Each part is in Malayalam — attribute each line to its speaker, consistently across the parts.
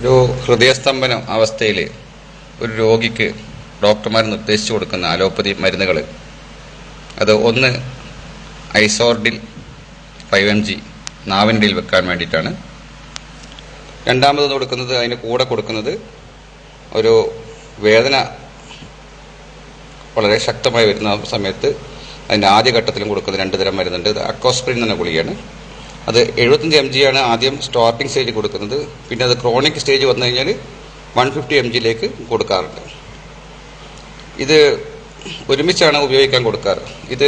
Speaker 1: ഒരു ഹൃദയസ്തംഭനം അവസ്ഥയിൽ ഒരു രോഗിക്ക് ഡോക്ടർമാർ നിർദ്ദേശിച്ചു കൊടുക്കുന്ന അലോപ്പതി മരുന്നുകൾ അത് ഒന്ന് ഐസോർഡിൽ 5 mg നാവിൻ്റെയിൽ വെക്കാൻ വേണ്ടിയിട്ടാണ്. രണ്ടാമത് കൊടുക്കുന്നത് അതിന് കൂടെ കൊടുക്കുന്നത് ഒരു വേദന വളരെ ശക്തമായി വരുന്ന സമയത്ത് അതിൻ്റെ ആദ്യഘട്ടത്തിലും കൊടുക്കുന്ന 2 തരം മരുന്നുണ്ട്. ഇത് അക്കോസ്പ്രിൻ എന്ന ഗുളികയാണ്. അത് 75 mg ആണ് ആദ്യം സ്റ്റാർട്ടിംഗ് സ്റ്റേജിൽ കൊടുക്കുന്നത്. പിന്നെ അത് ക്രോണിക് സ്റ്റേജ് വന്നു കഴിഞ്ഞാൽ 150 mg കൊടുക്കാറുണ്ട്. ഇത് ഒരുമിച്ചാണ് ഉപയോഗിക്കാൻ കൊടുക്കാറ്. ഇത്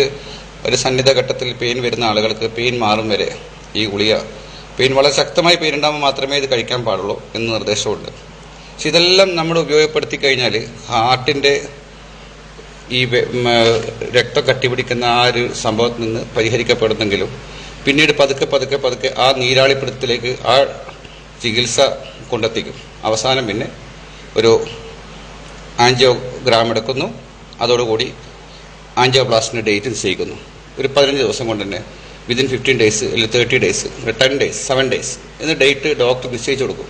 Speaker 1: ഒരു സന്നിധ ഘട്ടത്തിൽ പെയിൻ വരുന്ന ആളുകൾക്ക് പെയിൻ മാറും വരെ ഈ ഗുളിക, പെയിൻ വളരെ ശക്തമായി പെയിൻ ഉണ്ടാകുമ്പോൾ മാത്രമേ ഇത് കഴിക്കാൻ പാടുള്ളൂ എന്ന് നിർദ്ദേശമുണ്ട്. പക്ഷെ ഇതെല്ലാം നമ്മൾ ഉപയോഗപ്പെടുത്തി കഴിഞ്ഞാൽ ഹാർട്ടിൻ്റെ ഈ രക്തം കട്ടിപിടിക്കുന്ന ആ ഒരു സംഭവത്തിൽ നിന്ന് പരിഹരിക്കപ്പെടുന്നെങ്കിലും പിന്നീട് പതുക്കെ ആ നീരാളിപ്പിടുത്തത്തിലേക്ക് ആ ചികിത്സ കൊണ്ടെത്തിക്കും. അവസാനം പിന്നെ ഒരു ആൻജിയോഗ്രാം എടുക്കുന്നു. അതോടുകൂടി ആൻജിയോപ്ലാസ്റ്റിൻ്റെ ഡേറ്റ് നിശ്ചയിക്കുന്നു. ഒരു 15 ദിവസം കൊണ്ട് തന്നെ വിതിൻ 15 days അല്ലെങ്കിൽ 30 days 10 days 7 days എന്ന ഡേറ്റ് ഡോക്ടർ നിശ്ചയിച്ചു കൊടുക്കും.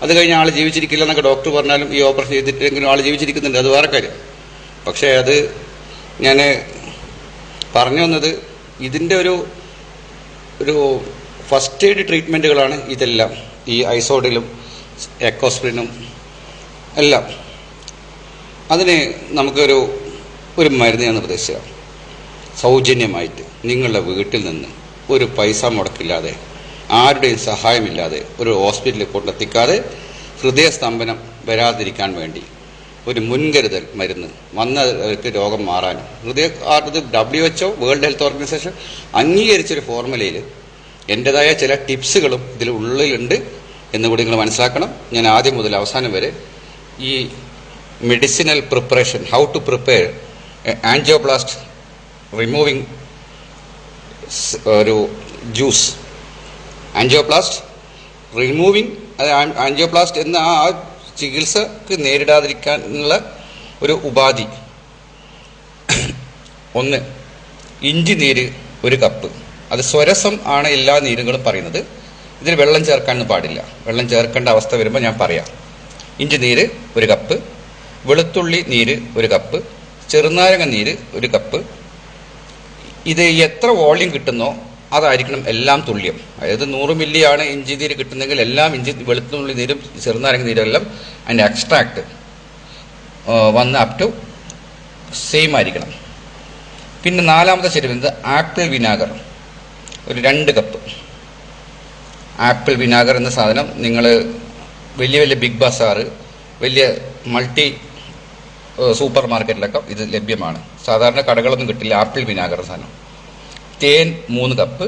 Speaker 1: അത് കഴിഞ്ഞ് ആൾ ജീവിച്ചിരിക്കില്ല എന്നൊക്കെ ഡോക്ടർ പറഞ്ഞാലും ഈ ഓപ്പറേഷൻ ചെയ്തിട്ടെങ്കിലും ആൾ ജീവിച്ചിരിക്കുന്നുണ്ട്, അത് വേറെ കാര്യം. പക്ഷേ അത് ഞാൻ പറഞ്ഞു വന്നത് ഇതിൻ്റെ ഒരു ഫസ്റ്റ് എയ്ഡ് ട്രീറ്റ്മെൻറ്റുകളാണ് ഇതെല്ലാം. ഈ ഐസോഡിലും എക്കോസ്പ്രിനും എല്ലാം. അതിന് നമുക്കൊരു മരുന്ന് ഞാൻ നിർദ്ദേശിക്കാം. സൗജന്യമായിട്ട് നിങ്ങളുടെ വീട്ടിൽ നിന്ന് ഒരു പൈസ മുടക്കില്ലാതെ ആരുടെയും സഹായമില്ലാതെ ഒരു ഹോസ്പിറ്റലിൽ കൊണ്ടെത്തിക്കാതെ ഹൃദയസ്തംഭനം വരാതിരിക്കാൻ വേണ്ടി ഒരു മുൻകരുതൽ മരുന്ന് വന്നവർക്ക് രോഗം മാറാനും WHO വേൾഡ് ഹെൽത്ത് ഓർഗനൈസേഷൻ അംഗീകരിച്ചൊരു ഫോർമുലയിൽ എൻ്റെതായ ചില ടിപ്സുകളും ഇതിൽ ഉള്ളിലുണ്ട് എന്നുകൂടി നിങ്ങൾ മനസ്സിലാക്കണം. ഞാൻ ആദ്യം മുതൽ അവസാനം വരെ ഈ medicinal preparation, how to prepare angioplast removing ഒരു ജ്യൂസ്, ആൻജിയോപ്ലാസ്റ്റ് റിമൂവിങ്, ആൻജിയോപ്ലാസ്റ്റ് എന്ന ആ ചികിത്സക്ക് നേരിടാതിരിക്കാനുള്ള ഒരു ഉപാധി. 1 ഇഞ്ചി നീര് 1 കപ്പ്. അത് സ്വരസം ആണ് എല്ലാ നീരുകളും പറയുന്നത്. ഇതിൽ വെള്ളം ചേർക്കാനൊന്നും പാടില്ല. വെള്ളം ചേർക്കേണ്ട അവസ്ഥ വരുമ്പോൾ ഞാൻ പറയാം. ഇഞ്ചി നീര് 1 കപ്പ്, വെളുത്തുള്ളി നീര് 1 കപ്പ്, ചെറുനാരങ്ങ നീര് 1 കപ്പ്. ഇത് എത്ര വോള്യം കിട്ടുന്നോ അതായിരിക്കണം എല്ലാം തുല്യം. അതായത് 100 ml ആണ് ഇഞ്ചി നീര് കിട്ടുന്നെങ്കിൽ എല്ലാം വെളുത്തുള്ളി നീരും ചെറുനാരങ്ങ നീരും എല്ലാം അതിൻ്റെ എക്സ്ട്രാക്ട് വന്ന് അപ് ടു സെയിം ആയിരിക്കണം. പിന്നെ 4ാമത്തെ ചേരുന്നത് apple vinegar 2 cup. Apple vinegar എന്ന സാധനം നിങ്ങൾ വലിയ ബിഗ് ബസാർ, വലിയ മൾട്ടി സൂപ്പർ മാർക്കറ്റിലൊക്കെ ഇത് ലഭ്യമാണ്. സാധാരണ കടകളൊന്നും കിട്ടില്ല ആപ്പിൾ വിനാഗർ സാധനം. തേൻ 3 കപ്പ്.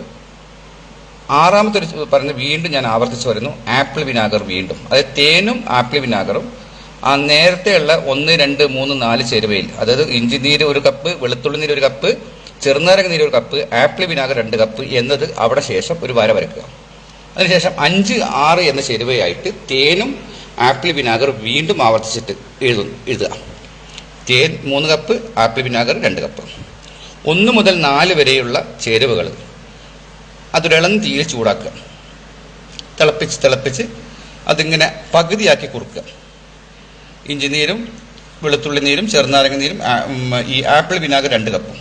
Speaker 1: 6ാമത്തെ പറഞ്ഞ് വീണ്ടും ഞാൻ ആവർത്തിച്ച് വരുന്നു, ആപ്പിൾ വിനാഗർ വീണ്ടും. അതായത് തേനും ആപ്പിൾ വിനാഗറും ആ നേരത്തെയുള്ള 1, 2, 3, 4 ചേരുവയിൽ, അതായത് ഇഞ്ചി നീര് 1 കപ്പ്, വെളുത്തുള്ളി നീര് 1 കപ്പ്, ചെറുനാരങ്ങ നീര് 1 കപ്പ്, ആപ്പിൾ വിനാഗർ 2 കപ്പ് എന്നത് അവിടെ ശേഷം ഒരു വര വരയ്ക്കുക. അതിനുശേഷം 5, 6 എന്ന ചേരുവയായിട്ട് തേനും ആപ്പിൾ വിനാഗർ വീണ്ടും ആവർത്തിച്ചിട്ട് എഴുതുക. തേൻ 3 കപ്പ്, ആപ്പിൾ വിനാഗർ 2 കപ്പ്. 1 മുതൽ 4 വരെയുള്ള ചേരുവകൾ അതൊരിളം തീയിൽ ചൂടാക്കുക. തിളപ്പിച്ച് അതിങ്ങനെ പകുതിയാക്കി കുറുക്കുക. ഇഞ്ചി നീരും വെളുത്തുള്ളി നീരും ചെറുനാരങ്ങ നീരും ഈ ആപ്പിൾ വിനാഗർ 2 കപ്പും.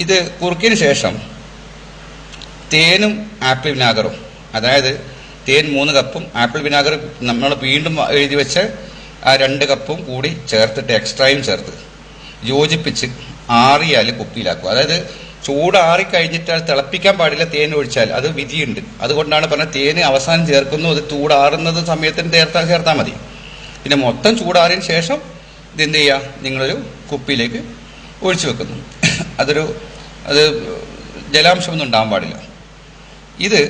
Speaker 1: ഇത് കുറുക്കിയതിന് ശേഷം തേനും ആപ്പിൾ വിനാഗറും, അതായത് തേൻ 3 കപ്പും ആപ്പിൾ വിനാഗർ നമ്മൾ വീണ്ടും എഴുതി വെച്ച ആ 2 കപ്പും കൂടി ചേർത്തിട്ട് എക്സ്ട്രായും ചേർത്ത് യോജിപ്പിച്ച് ആറിയാൽ കുപ്പിയിലാക്കുക. അതായത് ചൂടാറിക്കഴിഞ്ഞിട്ട് അത് തിളപ്പിക്കാൻ പാടില്ല. തേൻ ഒഴിച്ചാൽ അത് വിധിയുണ്ട്. അതുകൊണ്ടാണ് പറഞ്ഞത് തേന് അവസാനം ചേർക്കുന്നു. അത് ചൂടാറുന്നത് സമയത്തിന് ചേർത്താൽ മതി. പിന്നെ മൊത്തം ചൂടാറിയതിന് ശേഷം ഇതെന്ത് ചെയ്യുക, നിങ്ങളൊരു കുപ്പിയിലേക്ക് ഒഴിച്ചു വെക്കുന്നു. അത് ജലാംശമൊന്നും ഉണ്ടാകാൻ പാടില്ല. ഇത്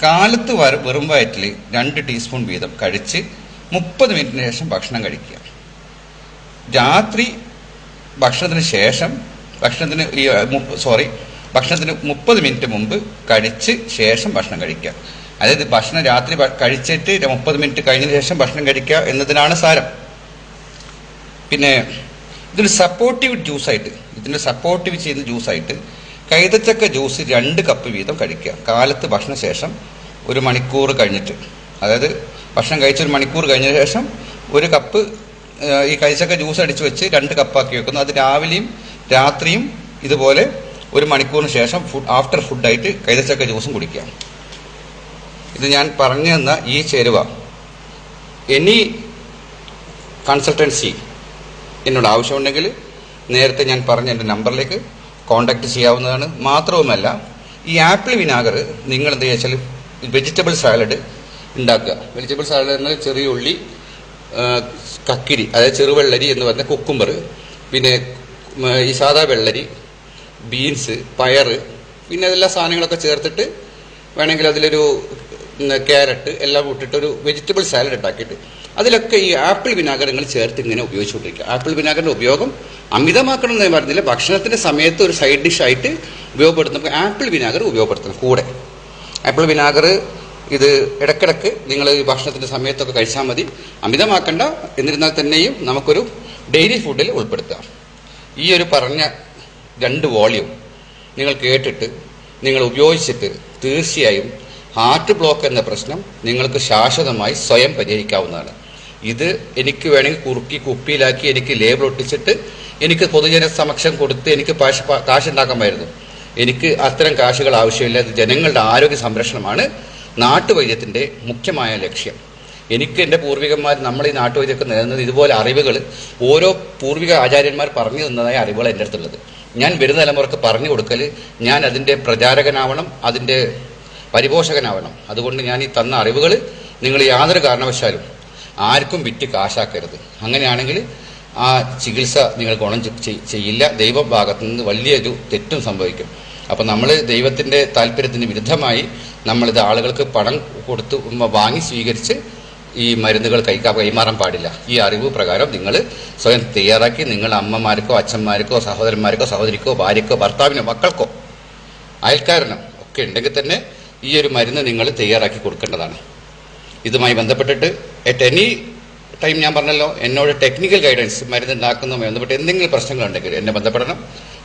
Speaker 1: കാലത്ത് വെറും വയറ്റിൽ 2 ടീസ്പൂൺ വീതം കഴിച്ച് 30 മിനിറ്റിന് ശേഷം ഭക്ഷണം കഴിക്കുക. രാത്രി ഭക്ഷണത്തിന് 30 മിനിറ്റ് മുമ്പ് കഴിച്ച് ശേഷം ഭക്ഷണം കഴിക്കുക. അതായത് ഭക്ഷണം രാത്രി കഴിച്ചിട്ട് 30 മിനിറ്റ് കഴിഞ്ഞതിന് ശേഷം ഭക്ഷണം കഴിക്കുക എന്നതിനാണ് സാരം. പിന്നെ ഇതിന് സപ്പോർട്ടീവ് ചെയ്യുന്ന ജ്യൂസായിട്ട് കൈതച്ചക്ക ജ്യൂസ് 2 കപ്പ് വീതം കഴിക്കുക. കാലത്ത് ഭക്ഷണ ശേഷം 1 മണിക്കൂർ കഴിഞ്ഞിട്ട്, അതായത് ഭക്ഷണം കഴിച്ചൊരു മണിക്കൂർ കഴിഞ്ഞ ശേഷം ഒരു കപ്പ് ഈ കൈതച്ചക്ക ജ്യൂസ് അടിച്ച് വെച്ച് 2 കപ്പാക്കി വെക്കുന്നു. അത് രാവിലെയും രാത്രിയും ഇതുപോലെ 1 മണിക്കൂറിന് ശേഷം ആഫ്റ്റർ ഫുഡായിട്ട് കൈതച്ചക്ക ജ്യൂസും കുടിക്കുക. ഇത് ഞാൻ പറഞ്ഞു തന്ന ഈ ചേരുവ എനി കൺസൾട്ടൻസി എന്നോട് ആവശ്യമുണ്ടെങ്കിൽ നേരത്തെ ഞാൻ പറഞ്ഞ എൻ്റെ നമ്പറിലേക്ക് കോൺടാക്റ്റ് ചെയ്യാവുന്നതാണ്. മാത്രവുമല്ല, ഈ ആപ്പിൾ വിനാഗർ നിങ്ങൾ എന്ത് വെച്ചാൽ വെജിറ്റബിൾ സാലഡ് ഉണ്ടാക്കുക. വെജിറ്റബിൾ സാലഡ് എന്നാൽ ചെറിയ ഉള്ളി, കക്കിരി, അതായത് ചെറുവെള്ളരി എന്ന് പറഞ്ഞ കുക്കുംബർ, പിന്നെ ഈ സാധാ വെള്ളരി, ബീൻസ്, പയറ്, പിന്നെ എല്ലാ സാധനങ്ങളൊക്കെ ചേർത്തിട്ട് വേണമെങ്കിൽ അതിലൊരു ക്യാരറ്റ് എല്ലാം ഇട്ടിട്ടൊരു വെജിറ്റബിൾ സാലഡ് ഉണ്ടാക്കിയിട്ട് അതിലൊക്കെ ഈ ആപ്പിൾ വിനാഗർ നിങ്ങൾ ചേർത്ത് ഇങ്ങനെ ഉപയോഗിച്ചുകൊണ്ടിരിക്കുക. ആപ്പിൾ വിനാഗറിൻ്റെ ഉപയോഗം അമിതമാക്കണം എന്ന് പറഞ്ഞില്ല. ഭക്ഷണത്തിൻ്റെ സമയത്ത് ഒരു സൈഡ് ഡിഷായിട്ട് ഉപയോഗപ്പെടുത്തുമ്പോൾ ആപ്പിൾ വിനാഗർ ഉപയോഗപ്പെടുത്തണം. കൂടെ ആപ്പിൾ വിനാഗർ ഇത് ഇടയ്ക്കിടയ്ക്ക് നിങ്ങൾ ഈ ഭക്ഷണത്തിൻ്റെ സമയത്തൊക്കെ കഴിച്ചാൽ മതി. അമിതമാക്കണ്ട. എന്നിരുന്നാൽ തന്നെയും നമുക്കൊരു ഡെയിലി ഫുഡിൽ ഉൾപ്പെടുത്താം. ഈ ഒരു പറഞ്ഞ 2 വോളിയം നിങ്ങൾ കേട്ടിട്ട് നിങ്ങൾ ഉപയോഗിച്ചിട്ട് തീർച്ചയായും ഹാർട്ട് ബ്ലോക്ക് എന്ന പ്രശ്നം നിങ്ങൾക്ക് ശാശ്വതമായി സ്വയം പരിഹരിക്കാവുന്നതാണ്. ഇത് എനിക്ക് വേണമെങ്കിൽ കുറുക്കി കുപ്പിയിലാക്കി എനിക്ക് ലേബിൾ ഒട്ടിച്ചിട്ട് എനിക്ക് പൊതുജന സമക്ഷം കൊടുത്ത് എനിക്ക് കാശുണ്ടാക്കാമായിരുന്നു. എനിക്ക് അത്തരം കാശുകൾ ആവശ്യമില്ല. ഇത് ജനങ്ങളുടെ ആരോഗ്യ സംരക്ഷണമാണ് നാട്ടുവൈദ്യത്തിൻ്റെ മുഖ്യമായ ലക്ഷ്യം. എനിക്ക് എൻ്റെ പൂർവികന്മാർ നമ്മൾ ഈ നാട്ടുവൈദ്യമൊക്കെ നേടുന്നത് ഇതുപോലെ അറിവുകൾ ഓരോ പൂർവിക ആചാര്യന്മാർ പറഞ്ഞു തന്നതായ അറിവുകൾ എൻ്റെ അടുത്തുള്ളത്. ഞാൻ വരുന്ന തലമുറക്ക് പറഞ്ഞു കൊടുക്കൽ, ഞാൻ അതിൻ്റെ പ്രചാരകനാവണം, അതിൻ്റെ പരിപോഷകനാവണം. അതുകൊണ്ട് ഞാൻ ഈ തന്ന അറിവുകൾ നിങ്ങൾ യാതൊരു കാരണവശാലും ആർക്കും വിറ്റ് കാശാക്കരുത്. അങ്ങനെയാണെങ്കിൽ ആ ചികിത്സ നിങ്ങൾ ഗുണം ചെയ്യില്ല. ദൈവം ഭാഗത്തു നിന്ന് വലിയൊരു തെറ്റും സംഭവിക്കും. അപ്പം നമ്മൾ ദൈവത്തിൻ്റെ താല്പര്യത്തിന് വിരുദ്ധമായി നമ്മളിത് ആളുകൾക്ക് പണം കൊടുത്ത് വാങ്ങി സ്വീകരിച്ച് ഈ മരുന്നുകൾ കൈമാറാൻ പാടില്ല. ഈ അറിവ് പ്രകാരം നിങ്ങൾ സ്വയം തയ്യാറാക്കി നിങ്ങൾ അമ്മമാർക്കോ അച്ഛന്മാർക്കോ സഹോദരന്മാർക്കോ സഹോദരിക്കോ ഭാര്യക്കോ ഭർത്താവിനോ മക്കൾക്കോ അയൽക്കാരനോ ഒക്കെ ഉണ്ടെങ്കിൽ തന്നെ ഈ ഒരു മരുന്ന് നിങ്ങൾ തയ്യാറാക്കി കൊടുക്കേണ്ടതാണ്. ഇതുമായി ബന്ധപ്പെട്ടിട്ട് അറ്റ് എനി ടൈം ഞാൻ പറഞ്ഞല്ലോ, എന്നോട് ടെക്നിക്കൽ ഗൈഡൻസ് മരുന്നുണ്ടാക്കുന്നതുമായി ബന്ധപ്പെട്ട് എന്തെങ്കിലും പ്രശ്നങ്ങളുണ്ടെങ്കിൽ എന്നെ ബന്ധപ്പെടണം.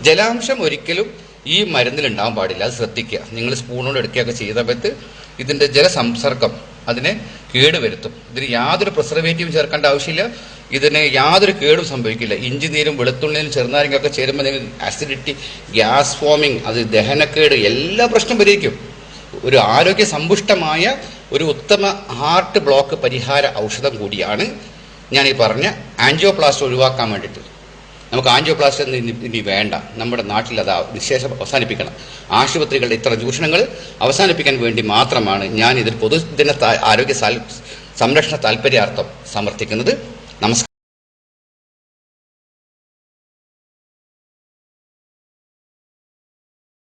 Speaker 1: ജലാംശം ഒരിക്കലും ഈ മരുന്നിൽ ഉണ്ടാകാൻ പാടില്ല. അത് ശ്രദ്ധിക്കുക. നിങ്ങൾ സ്പൂണോട് എടുക്കുകയൊക്കെ ചെയ്ത സമയത്ത് ഇതിൻ്റെ ജലസംസർഗം അതിനെ കേടുവരുത്തും. ഇതിന് യാതൊരു പ്രിസർവേറ്റീവും ചേർക്കേണ്ട ആവശ്യമില്ല. ഇതിന് യാതൊരു കേടും സംഭവിക്കില്ല. ഇഞ്ചി നീരും വെളുത്തുള്ളിയും ചെറുനാരങ്ങയൊക്കെ ചേരുമ്പോൾ നിങ്ങൾക്ക് ആസിഡിറ്റി, ഗ്യാസ് ഫോമിങ്, അത് ദഹനക്കേട്, എല്ലാ പ്രശ്നം പരിഹരിക്കും. ഒരു ആരോഗ്യ സമ്പുഷ്ടമായ ഒരു ഉത്തമ ഹാർട്ട് ബ്ലോക്ക് പരിഹാര ഔഷധം കൂടിയാണ് ഞാൻ ഈ പറഞ്ഞ ആൻജിയോപ്ലാസ്റ്റ് ഒഴിവാക്കാൻ വേണ്ടിയിട്ട്. നമുക്ക് ആൻജിയോപ്ലാസ്റ്റ് ഇനി വേണ്ട. നമ്മുടെ നാട്ടിൽ അത് നിശേഷം അവസാനിപ്പിക്കണം. ആശുപത്രികളുടെ ഇത്തരം ചൂഷണങ്ങൾ അവസാനിപ്പിക്കാൻ വേണ്ടി മാത്രമാണ് ഞാൻ ഇതിൽ പൊതുജന ആരോഗ്യ സംരക്ഷണ താല്പര്യാർത്ഥം സമർത്ഥിക്കുന്നത്. നമസ്കാരം.